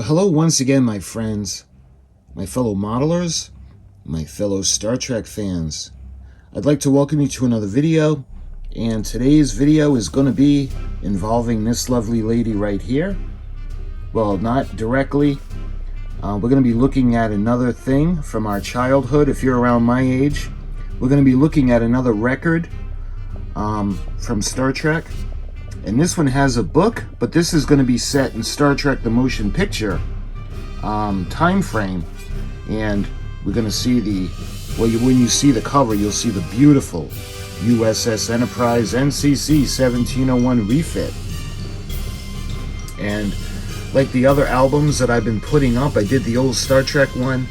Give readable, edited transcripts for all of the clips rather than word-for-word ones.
Well, hello once again, my friends, my fellow modelers, my fellow Star Trek fans. I'd like to welcome you to another video, and today's video is going to be involving this lovely lady right here. Well, not directly. We're going to be looking at another thing from our childhood. If you're around my age, we're going to be looking at another record from Star Trek. And this one has a book, but this is going to be set in Star Trek the Motion Picture time frame. And we're going to see when you see the cover, you'll see the beautiful USS Enterprise NCC 1701 refit. And like the other albums that I've been putting up, I did the old Star Trek one.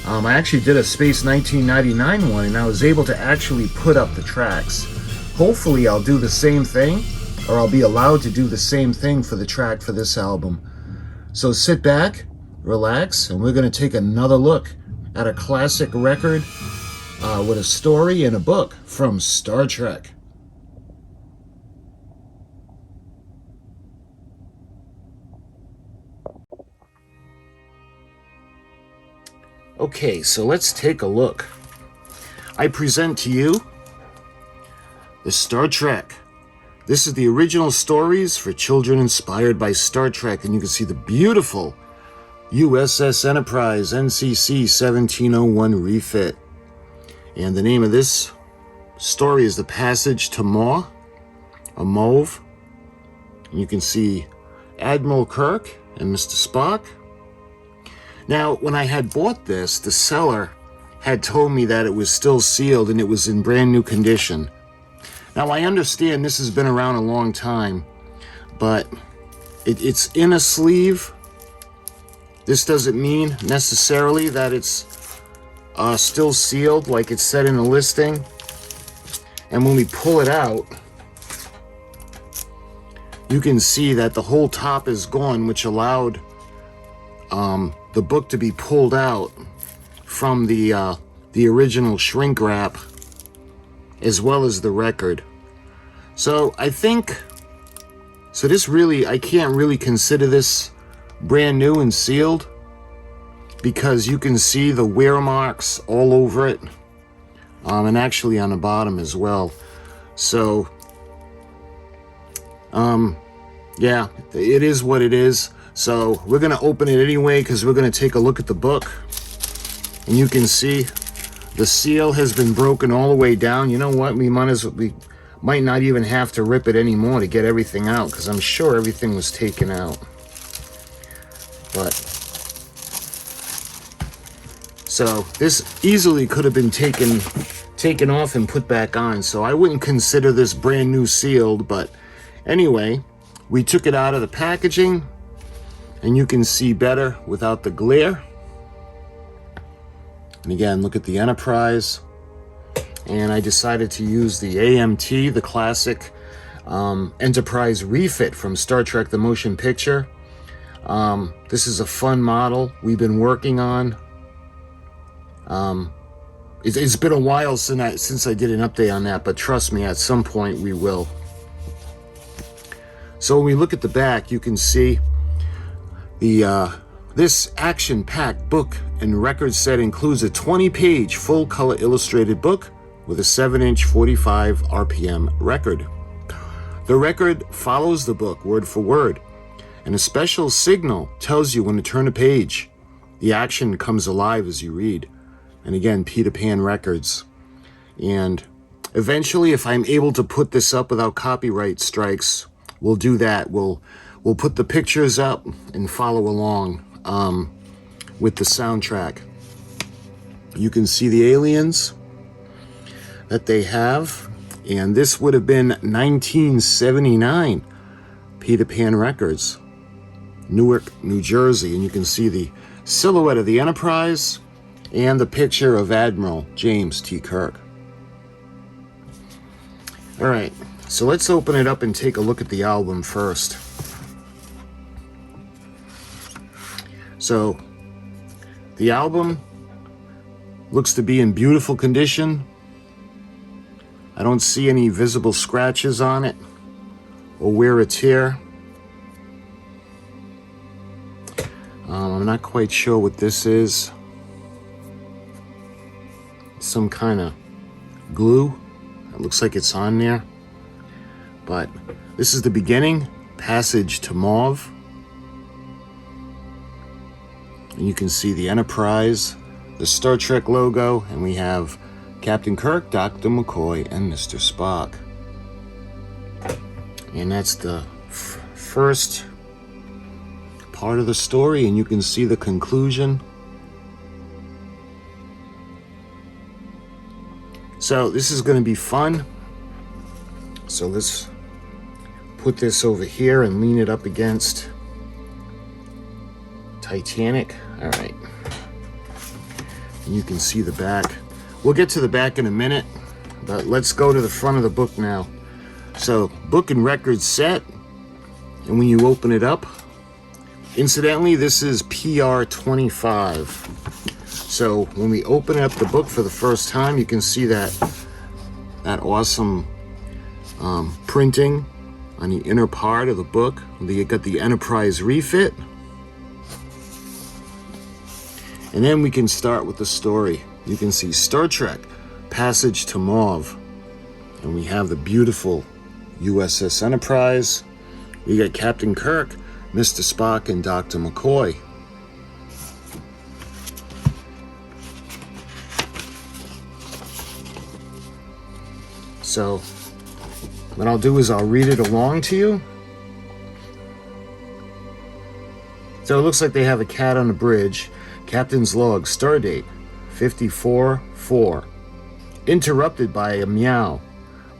I actually did a Space 1999 one, and I was able to actually put up the tracks. Hopefully I'll do the same thing, or I'll be allowed to do the same thing for the track for this album. So sit back, relax, and we're going to take another look at a classic record with a story and a book from Star Trek. Okay, so let's take a look. I present to you the Star Trek. This is the original stories for children inspired by Star Trek, and you can see the beautiful USS Enterprise NCC 1701 refit. And the name of this story is The Passage to MOAUV. And you can see Admiral Kirk and Mr. Spock. Now, when I had bought this, the seller had told me that it was still sealed and it was in brand new condition. Now, I understand this has been around a long time, but it's in a sleeve. This doesn't mean necessarily that it's still sealed like it's said in the listing. And when we pull it out, you can see that the whole top is gone, which allowed the book to be pulled out from the original shrink wrap, as well as the record. So I think, this really, I can't really consider this brand new and sealed, because you can see the wear marks all over it, and actually on the bottom as well. So, yeah, it is what it is. So we're going to open it anyway, because we're going to take a look at the book. And you can see the seal has been broken all the way down. You know what? We might not even have to rip it anymore to get everything out, because I'm sure everything was taken out. But so this easily could have been taken off and put back on. So I wouldn't consider this brand new sealed. But anyway, we took it out of the packaging, and you can see better without the glare. And again, look at the Enterprise. And I decided to use the AMT, the classic Enterprise refit from Star Trek the Motion Picture. This is a fun model we've been working on. It's been a while since I did an update on that, but trust me, at some point we will. So when we look at the back, you can see this action-packed book and record set includes a 20-page full-color illustrated book with a 7-inch 45 RPM record. The record follows the book word for word, and a special signal tells you when to turn a page. The action comes alive as you read. And again, Peter Pan Records. And eventually, if I'm able to put this up without copyright strikes, we'll do that. We'll put the pictures up and follow along with the soundtrack. You can see the aliens that they have, and this would have been 1979 Peter Pan Records, Newark, New Jersey. And you can see the silhouette of the Enterprise and the picture of Admiral James T. Kirk. All right, so let's open it up and take a look at the album first. So the album looks to be in beautiful condition. I don't see any visible scratches on it or wear or tear. I'm not quite sure what this is. Some kind of glue. It looks like it's on there. But this is the beginning. Passage to MOAUV. And you can see the Enterprise, the Star Trek logo, and we have Captain Kirk, Dr. McCoy, and Mr. Spock. And that's the first part of the story, and you can see the conclusion. So this is going to be fun. So let's put this over here and lean it up against Titanic. All right. And you can see the back. We'll get to the back in a minute, but let's go to the front of the book now. So, book and record set. And when you open it up, incidentally, this is PR 25. So when we open up the book for the first time, you can see that awesome printing on the inner part of the book. You got the Enterprise refit. And then we can start with the story. You can see Star Trek, Passage to MOAUV. And we have the beautiful USS Enterprise. We got Captain Kirk, Mr. Spock, and Dr. McCoy. So what I'll do is I'll read it along to you. So it looks like they have a cat on the bridge. Captain's log, stardate 54-4. Interrupted by a meow.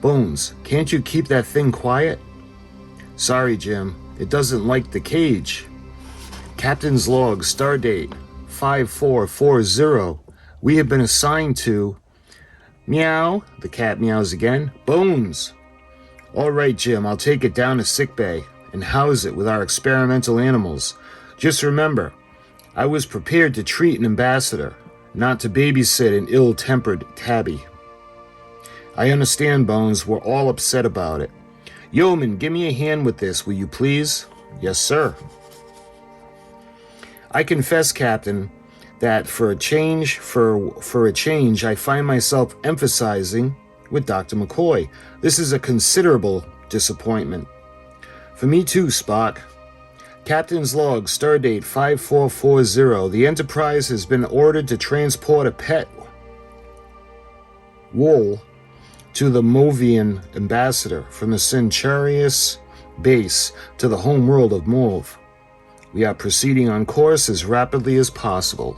Bones, can't you keep that thing quiet? Sorry, Jim, it doesn't like the cage. Captain's log, stardate 5440. We have been assigned to... Meow, the cat meows again. Bones. All right, Jim, I'll take it down to sickbay and house it with our experimental animals. Just remember, I was prepared to treat an ambassador, not to babysit an ill-tempered tabby. I understand, Bones, we're all upset about it. Yeoman, give me a hand with this, will you please? Yes, sir. I confess, Captain, that for a change, I find myself emphasizing with Dr. McCoy. This is a considerable disappointment. For me too, Spock. Captain's log, stardate 5440. The Enterprise has been ordered to transport a pet wool to the MOAUVian ambassador from the Centaurus base to the home world of MOAUV. We are proceeding on course as rapidly as possible.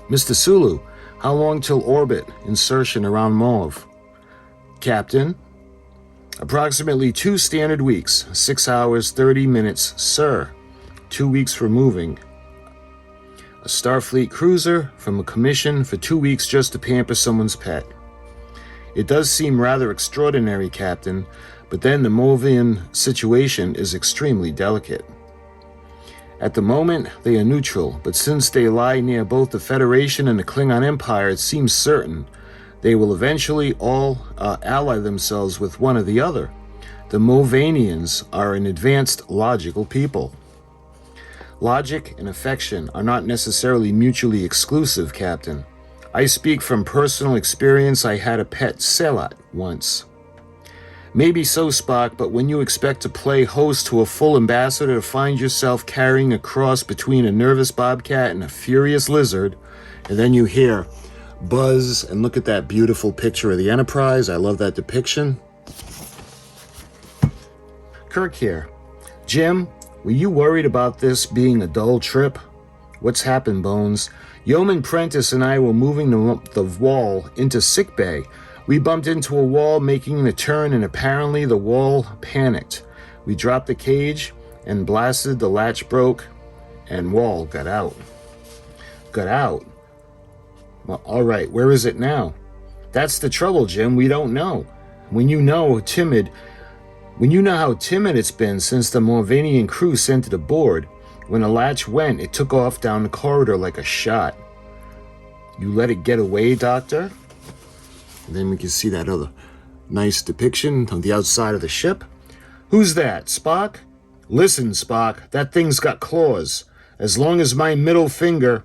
Mr. Sulu, how long till orbit insertion around MOAUV? Captain, approximately 2 standard weeks, 6 hours, 30 minutes, sir. 2 weeks for moving. A Starfleet cruiser from a commission for 2 weeks just to pamper someone's pet. It does seem rather extraordinary, Captain, but then the MOAUVian situation is extremely delicate. At the moment, they are neutral, but since they lie near both the Federation and the Klingon Empire, it seems certain they will eventually all ally themselves with one or the other. The MOAUVians are an advanced, logical people. Logic and affection are not necessarily mutually exclusive, Captain. I speak from personal experience. I had a pet Selat once. Maybe so, Spock, but when you expect to play host to a full ambassador to find yourself carrying a cross between a nervous bobcat and a furious lizard, and then you hear buzz, and look at that beautiful picture of the Enterprise. I love that depiction. Kirk here. Jim, were you worried about this being a dull trip? What's happened, Bones? Yeoman Prentice and I were moving the wall into sickbay. We bumped into a wall making the turn, and apparently the wall panicked. We dropped the cage and blasted, the latch broke, and wall got out. Got out? Well, all right, where is it now? That's the trouble, Jim. We don't know. When you know how timid it's been since the MOAUVian crew sent it aboard, when the latch went, it took off down the corridor like a shot. You let it get away, Doctor? And then we can see that other nice depiction on the outside of the ship. Who's that, Spock? Listen, Spock, that thing's got claws. As long as my middle finger,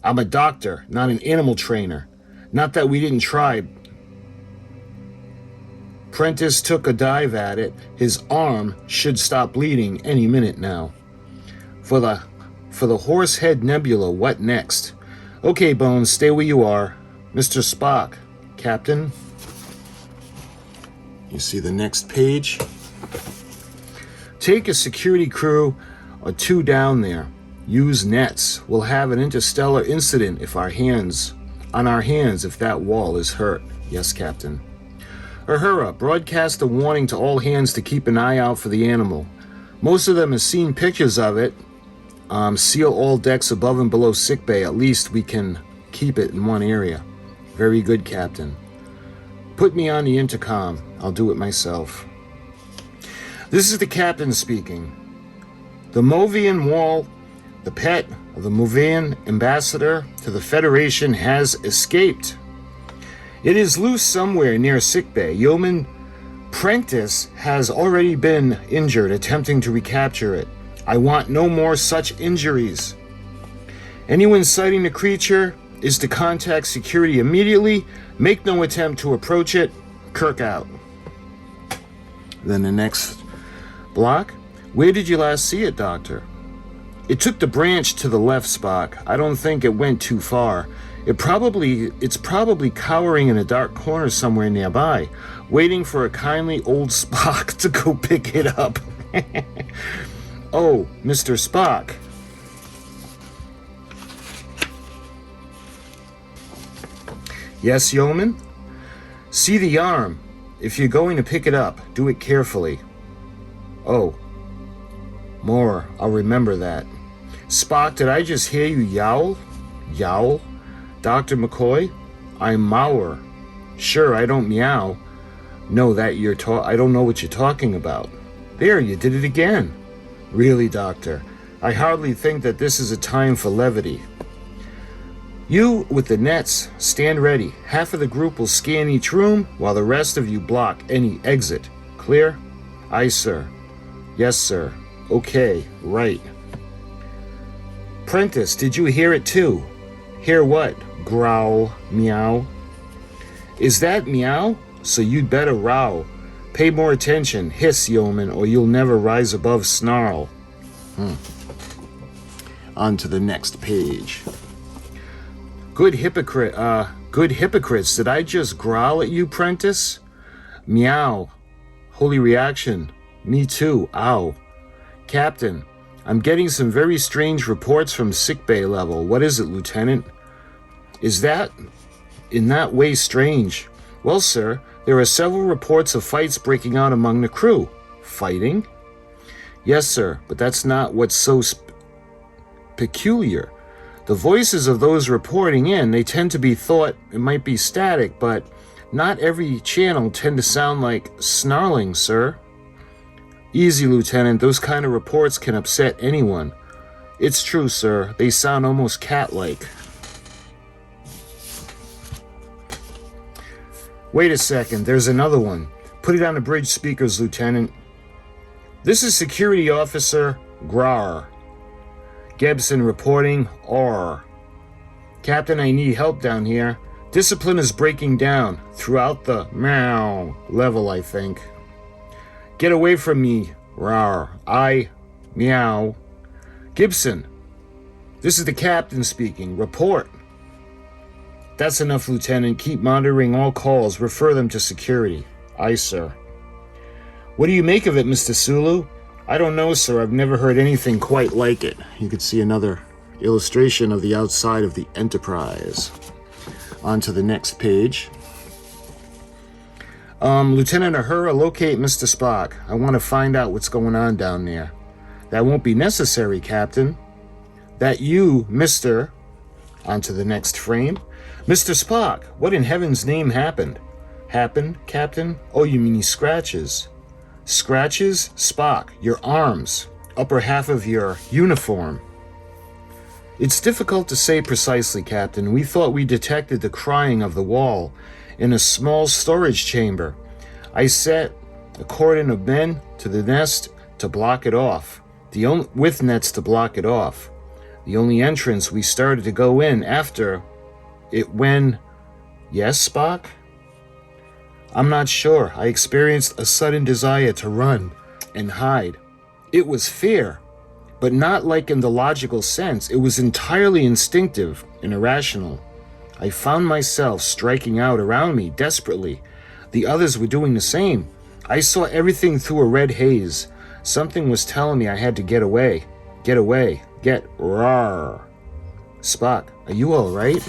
I'm a doctor, not an animal trainer. Not that we didn't try. Prentice took a dive at it. His arm should stop bleeding any minute now. For the Horsehead Nebula, what next? Okay, Bones, stay where you are. Mr. Spock, Captain. You see the next page? Take a security crew or 2 down there. Use nets. We'll have an interstellar incident on our hands if that wall is hurt. Yes, Captain. Uhura, broadcast a warning to all hands to keep an eye out for the animal. Most of them have seen pictures of it. Seal all decks above and below sickbay. At least we can keep it in one area. Very good, Captain. Put me on the intercom. I'll do it myself. This is the captain speaking. The MOAUVian wall, the pet of the MOAUVian ambassador to the Federation, has escaped. It is loose somewhere near sickbay. Yeoman Prentice has already been injured attempting to recapture it. I want no more such injuries. Anyone sighting the creature is to contact security immediately. Make no attempt to approach it. Kirk out. Then the next block. Where did you last see it, Doctor? It took the branch to the left, Spock. I don't think it went too far. It's probably cowering in a dark corner somewhere nearby, waiting for a kindly old Spock to go pick it up. Oh, Mr. Spock. Yes, Yeoman? See the arm. If you're going to pick it up, do it carefully. Oh. More. I'll remember that. Spock, did I just hear you yowl? Yowl? Dr. McCoy? I'm Mauer. Sure, I don't meow. No, I don't know what you're talking about. There, you did it again. Really, Doctor, I hardly think that this is a time for levity. You, with the nets, stand ready. Half of the group will scan each room, while the rest of you block any exit. Clear? Aye, sir. Yes, sir. Okay, right. Prentice, did you hear it too? Hear what? Growl, meow. Is that meow? So you'd better row. Pay more attention, hiss, yeoman, or you'll never rise above snarl. On to the next page. Good hypocrites, did I just growl at you, Prentice? Meow. Holy reaction. Me too, ow. Captain, I'm getting some very strange reports from sickbay level. What is it, Lieutenant? Is that in that way strange? Well, sir, there are several reports of fights breaking out among the crew. Fighting? Yes, sir, but that's not what's so peculiar. The voices of those reporting in, they tend to be thought it might be static, but not every channel tend to sound like snarling, sir. Easy, Lieutenant. Those kind of reports can upset anyone. It's true, sir. They sound almost cat-like. Wait a second. There's another one. Put it on the bridge speakers, Lieutenant. This is Security Officer Grar. Gebson reporting. Orr. Captain, I need help down here. Discipline is breaking down throughout the meow level, I think. Get away from me, rawr. Meow. Gibson, this is the captain speaking. Report. That's enough, Lieutenant. Keep monitoring all calls. Refer them to security. Aye, sir. What do you make of it, Mr. Sulu? I don't know, sir. I've never heard anything quite like it. You could see another illustration of the outside of the Enterprise. On to the next page. Lieutenant Uhura, locate Mr. Spock. I want to find out what's going on down there. That won't be necessary, Captain. That you, Mr. On to the next frame. Mr. Spock, what in heaven's name happened? Happened, Captain? Oh, you mean he scratches. Scratches? Spock, your arms. Upper half of your uniform. It's difficult to say precisely, Captain. We thought we detected the crying of the wall in a small storage chamber. I set a cordon of men to the nest to block it off. With nets to block it off. The only entrance we started to go in after it when... Yes, Spock? I'm not sure. I experienced a sudden desire to run and hide. It was fear, but not like in the logical sense. It was entirely instinctive and irrational. I found myself striking out around me desperately. The others were doing the same. I saw everything through a red haze. Something was telling me I had to get away. Get away. Get rawr. Spock, are you all right?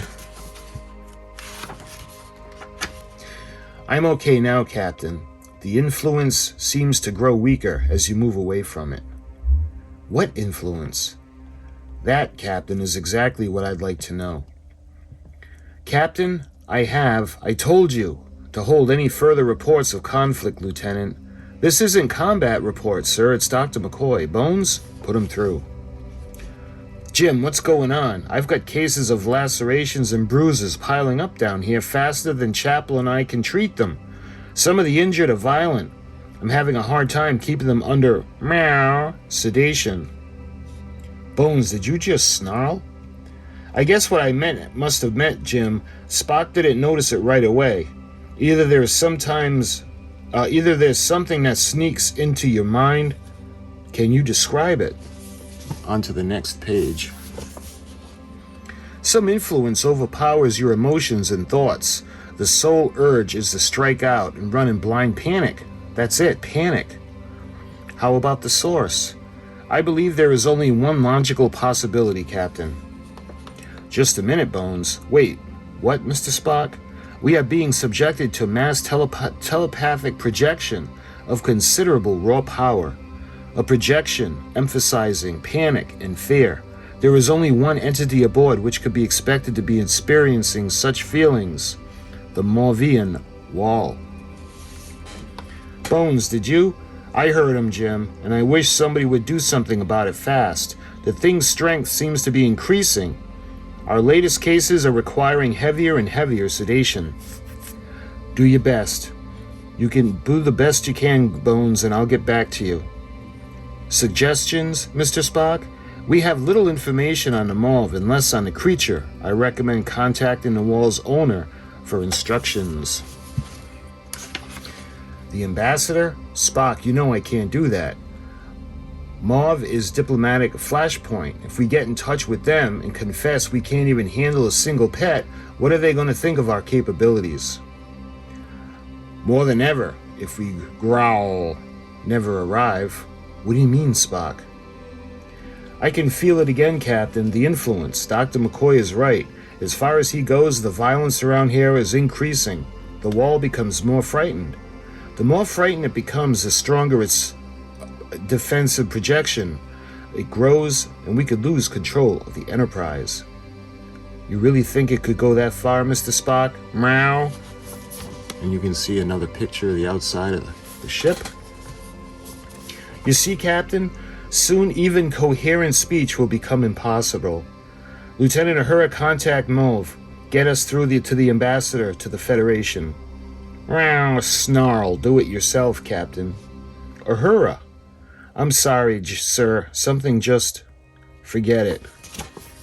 I'm okay now, Captain. The influence seems to grow weaker as you move away from it. What influence? That, Captain, is exactly what I'd like to know. Captain, I told you to hold any further reports of conflict, Lieutenant. This isn't combat reports, sir. It's Dr. McCoy. Bones, put him through. Jim, what's going on? I've got cases of lacerations and bruises piling up down here faster than Chapel and I can treat them. Some of the injured are violent. I'm having a hard time keeping them under sedation. Bones, did you just snarl? I guess what I must have meant, Jim. Spock didn't notice it right away. Either there's something that sneaks into your mind. Can you describe it? On to the next page. Some influence overpowers your emotions and thoughts. The sole urge is to strike out and run in blind panic. That's it, panic. How about the source? I believe there is only one logical possibility, Captain. Just a minute, Bones. Wait, what, Mr. Spock? We are being subjected to mass telepathic projection of considerable raw power. A projection emphasizing panic and fear. There is only one entity aboard which could be expected to be experiencing such feelings. The MOAUVian wall. Bones, did you? I heard him, Jim, and I wish somebody would do something about it fast. The thing's strength seems to be increasing. Our latest cases are requiring heavier and heavier sedation. Do your best. You can do the best you can, Bones, and I'll get back to you. Suggestions, Mr. Spock? We have little information on the MOAUV and less on the creature. I recommend contacting the wall's owner for instructions. The ambassador? Spock, you know I can't do that. MOAUV is diplomatic flashpoint. If we get in touch with them and confess we can't even handle a single pet, what are they going to think of our capabilities? More than ever, if we growl, never arrive. What do you mean, Spock? I can feel it again, Captain, the influence. Dr. McCoy is right. As far as he goes, the violence around here is increasing. The wall becomes more frightened. The more frightened it becomes, the stronger its defensive projection. It grows, and we could lose control of the Enterprise. You really think it could go that far, Mr. Spock? Meow. And you can see another picture of the outside of the ship. You see, Captain, soon even coherent speech will become impossible. Lieutenant Uhura, contact MOAUV. Get us through to the ambassador to the Federation. Meow, snarl. Do it yourself, Captain. Uhura. I'm sorry, sir. Something just... Forget it.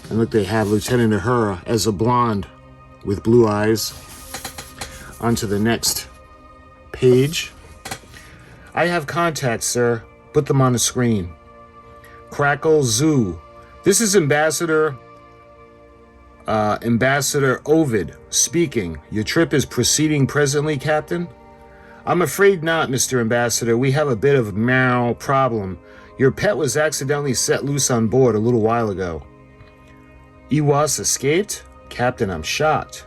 And look, they have Lieutenant Uhura as a blonde with blue eyes. On to the next page. I have contacts, sir. Put them on the screen. Crackle Zoo. This is Ambassador Ovid speaking. Your trip is proceeding presently, Captain? I'm afraid not, Mr. Ambassador. We have a bit of a problem. Your pet was accidentally set loose on board a little while ago. Ewas escaped? Captain, I'm shocked.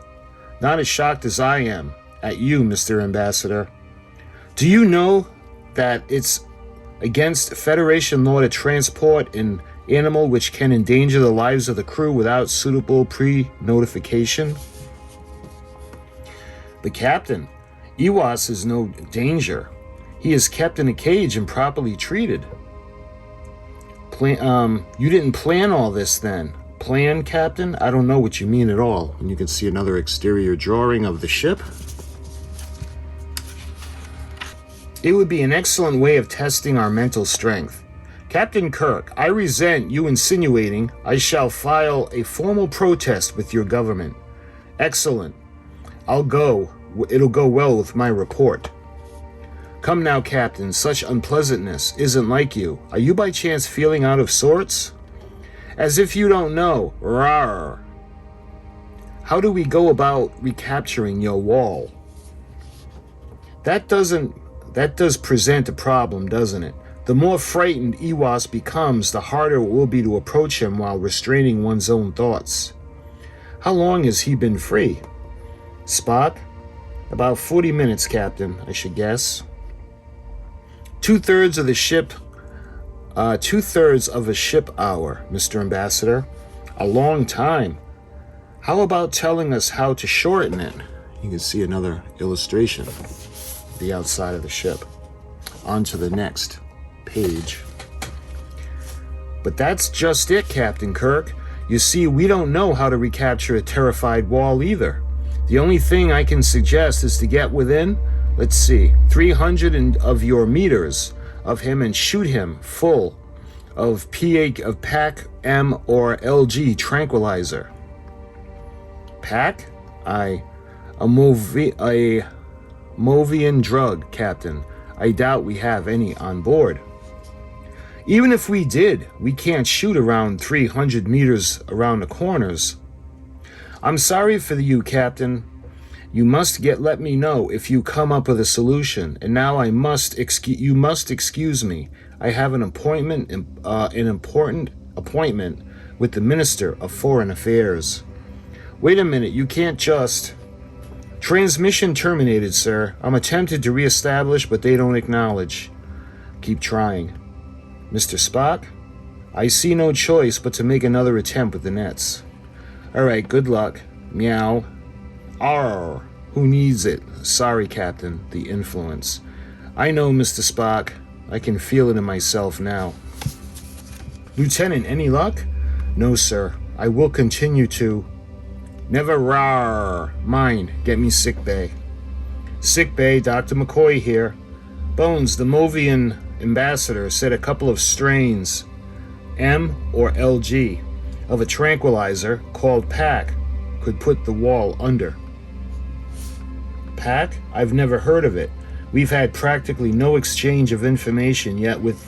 Not as shocked as I am at you, Mr. Ambassador. Do you know that it's against Federation law to transport an animal which can endanger the lives of the crew without suitable pre-notification? But Captain, Ewas is no danger. He is kept in a cage and properly treated. You didn't plan all this then? Plan, Captain? I don't know what you mean at all. And you can see another exterior drawing of the ship. It would be an excellent way of testing our mental strength. Captain Kirk, I resent you insinuating I shall file a formal protest with your government. Excellent. I'll go. It'll go well with my report. Come now, Captain, such unpleasantness isn't like you. Are you by chance feeling out of sorts? As if you don't know. Rawr. How do we go about recapturing your wall? That does present a problem, doesn't it? The more frightened Ewas becomes, the harder it will be to approach him while restraining one's own thoughts. How long has he been free? Spock? About 40 minutes, Captain, I should guess. Two-thirds of a ship hour, Mr. Ambassador. A long time. How about telling us how to shorten it? You can see another illustration of the outside of the ship. On to the next page. But that's just it, Captain Kirk. You see, we don't know how to recapture a terrified wall either. The only thing I can suggest is to get within, 300 of your meters of him and shoot him full of PAC, M, or LG tranquilizer. PAC? A MOAUVian drug, Captain. I doubt we have any on board. Even if we did, we can't shoot around 300 meters around the corners. I'm sorry for you, Captain. You must let me know if you come up with a solution. And now you must excuse me. I have an important appointment with the Minister of Foreign Affairs. Wait a minute, you can't just... Transmission terminated, sir. I'm attempted to reestablish, but they don't acknowledge. Keep trying. Mr. Spock? I see no choice but to make another attempt with the nets. Alright, good luck. Meow. Arr. Who needs it? Sorry, Captain. The influence. I know, Mr. Spock. I can feel it in myself now. Lieutenant, any luck? No, sir. I will continue to... Never rar. Mind, get me sick bay. Sick bay, Dr. McCoy here. Bones, the MOAUVian ambassador, said a couple of strains, M or LG, of a tranquilizer called PAC could put the wall under. PAC? I've never heard of it. We've had practically no exchange of information yet with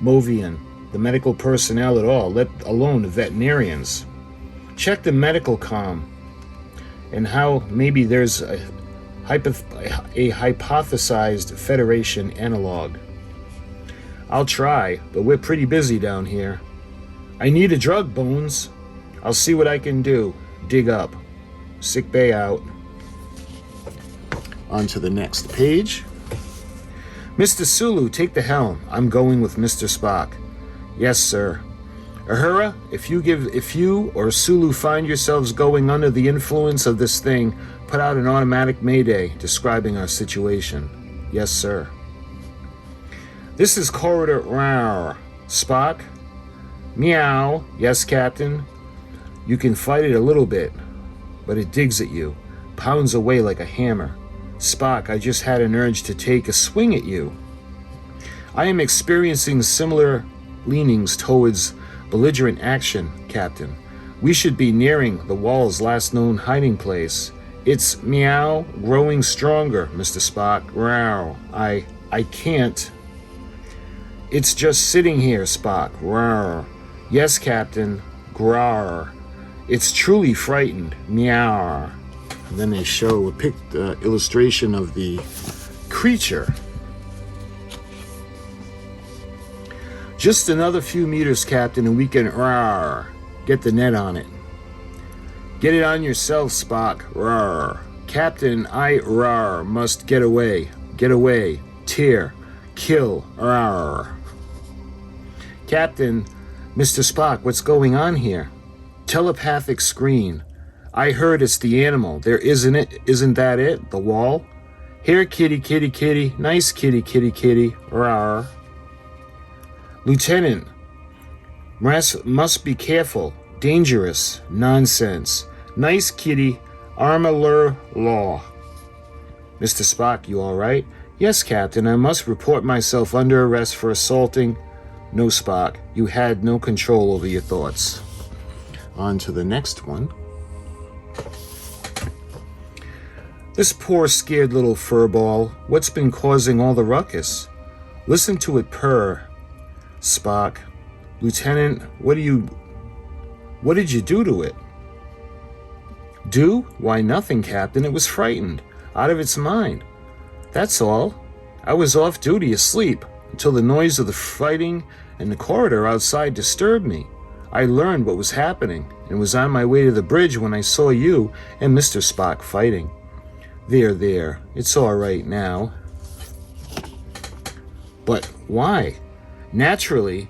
MOAUVian, the medical personnel at all, let alone the veterinarians. Check the medical comm and how maybe there's a hypothesized Federation analog. I'll try, but we're pretty busy down here. I need a drug, Bones. I'll see what I can do. Dig up. Sick bay out. On to the next page. Mr. Sulu, take the helm. I'm going with Mr. Spock. Yes, sir. Uhura, if you or Sulu find yourselves going under the influence of this thing, put out an automatic mayday describing our situation. Yes, sir. This is Corridor Rawr. Spock? Meow. Yes, Captain. You can fight it a little bit, but it digs at you, pounds away like a hammer. Spock, I just had an urge to take a swing at you. I am experiencing similar leanings towards belligerent action, Captain. We should be nearing the wall's last known hiding place. It's meow growing stronger, Mr. Spock. Rawr. I can't. It's just sitting here, Spock. Rawr. Yes, Captain. Grar. It's truly frightened. Meow. And then they show a illustration of the creature. Just another few meters, Captain, and we can get the net on it. Get it on yourself, Spock. Rawr. Captain, I must get away. Get away. Tear. Kill. Rawr. Captain, Mr. Spock, what's going on here? Telepathic screen. I heard it's the animal. There isn't it? Isn't that it? The wall? Here, kitty, kitty, kitty. Nice kitty, kitty, kitty. Rawr. Lieutenant, must be careful. Dangerous. Nonsense. Nice kitty. Armalur law. Mr. Spock, you all right? Yes, Captain. I must report myself under arrest for assaulting. No, Spock, you had no control over your thoughts. On to the next one. This poor scared little furball, what's been causing all the ruckus? Listen to it purr. Spock, Lieutenant, what did you do to it? Do? Why, nothing, Captain. It was frightened, out of its mind. That's all. I was off duty asleep until the noise of the fighting and the corridor outside disturbed me. I learned what was happening and was on my way to the bridge when I saw you and Mr. Spock fighting. There, it's all right now. But why? Naturally,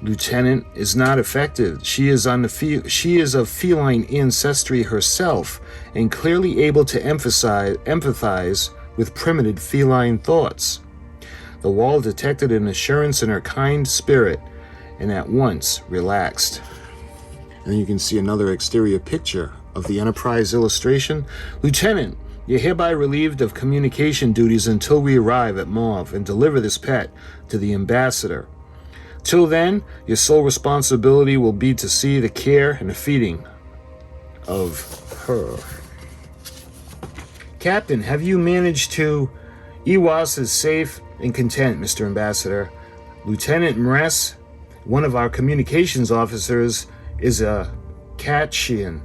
Lieutenant is not affected. She is of feline ancestry herself and clearly able to empathize with primitive feline thoughts. The wall detected an assurance in her kind spirit and at once relaxed. And you can see another exterior picture of the Enterprise illustration. Lieutenant, you're hereby relieved of communication duties until we arrive at MOAUV and deliver this pet to the ambassador. Till then, your sole responsibility will be to see the care and the feeding of her. Captain, have you managed to... EWAS is safe and content, Mr. Ambassador. Lieutenant Mress, one of our communications officers, is a Kachian,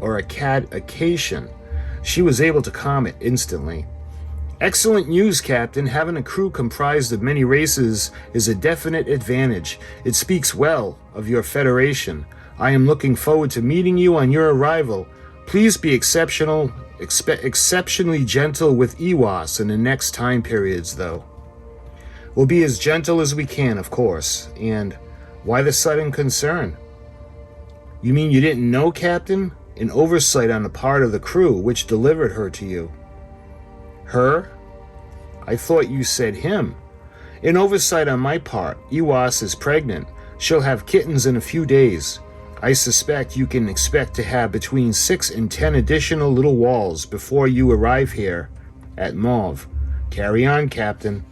or a Acacian. She was able to calm it instantly. Excellent news, Captain. Having a crew comprised of many races is a definite advantage. It speaks well of your Federation. I am looking forward to meeting you on your arrival. Please be exceptionally gentle with EWAS in the next time periods, though. We'll be as gentle as we can, of course. And why the sudden concern? You mean you didn't know, Captain? An oversight on the part of the crew which delivered her to you. Her? I thought you said him. An oversight on my part. EWAS is pregnant. She'll have kittens in a few days. I suspect you can expect to have between 6 and 10 additional little walls before you arrive here at MOAUV. Carry on, Captain.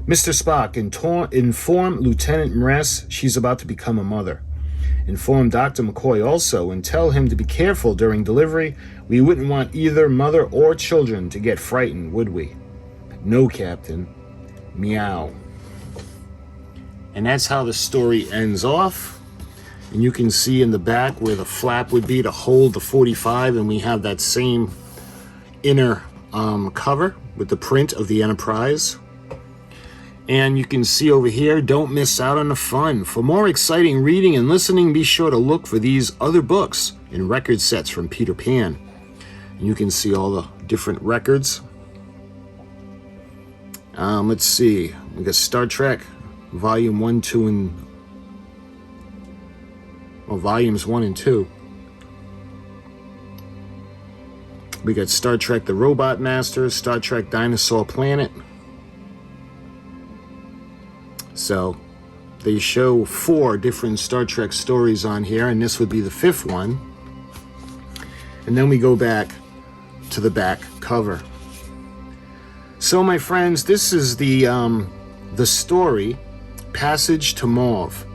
Mr. Spock, inform Lieutenant Mress she's about to become a mother. Inform Dr. McCoy also and tell him to be careful during delivery. We wouldn't want either mother or children to get frightened, would we? No, Captain. Meow. And that's how the story ends off. And you can see in the back where the flap would be to hold the 45, and we have that same inner cover with the print of the Enterprise. And you can see over here, don't miss out on the fun. For more exciting reading and listening, be sure to look for these other books in record sets from Peter Pan. And you can see all the different records. Let's see. We got Star Trek, Volume 1, 2, and... well, Volumes 1 and 2. We got Star Trek The Robot Masters, Star Trek Dinosaur Planet. So they show 4 different Star Trek stories on here, and this would be the 5th one. And then we go back to the back cover. So my friends, this is the story, Passage to MOAUV.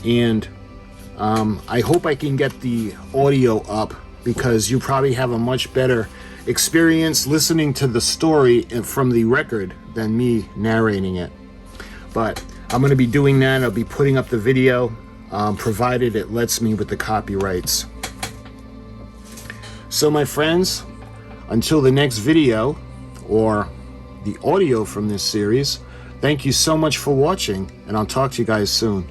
And I hope I can get the audio up, because you probably have a much better experience listening to the story from the record than me narrating it. But I'm going to be doing that. I'll be putting up the video, provided it lets me with the copyrights. So my friends, until the next video, or the audio from this series, thank you so much for watching, and I'll talk to you guys soon.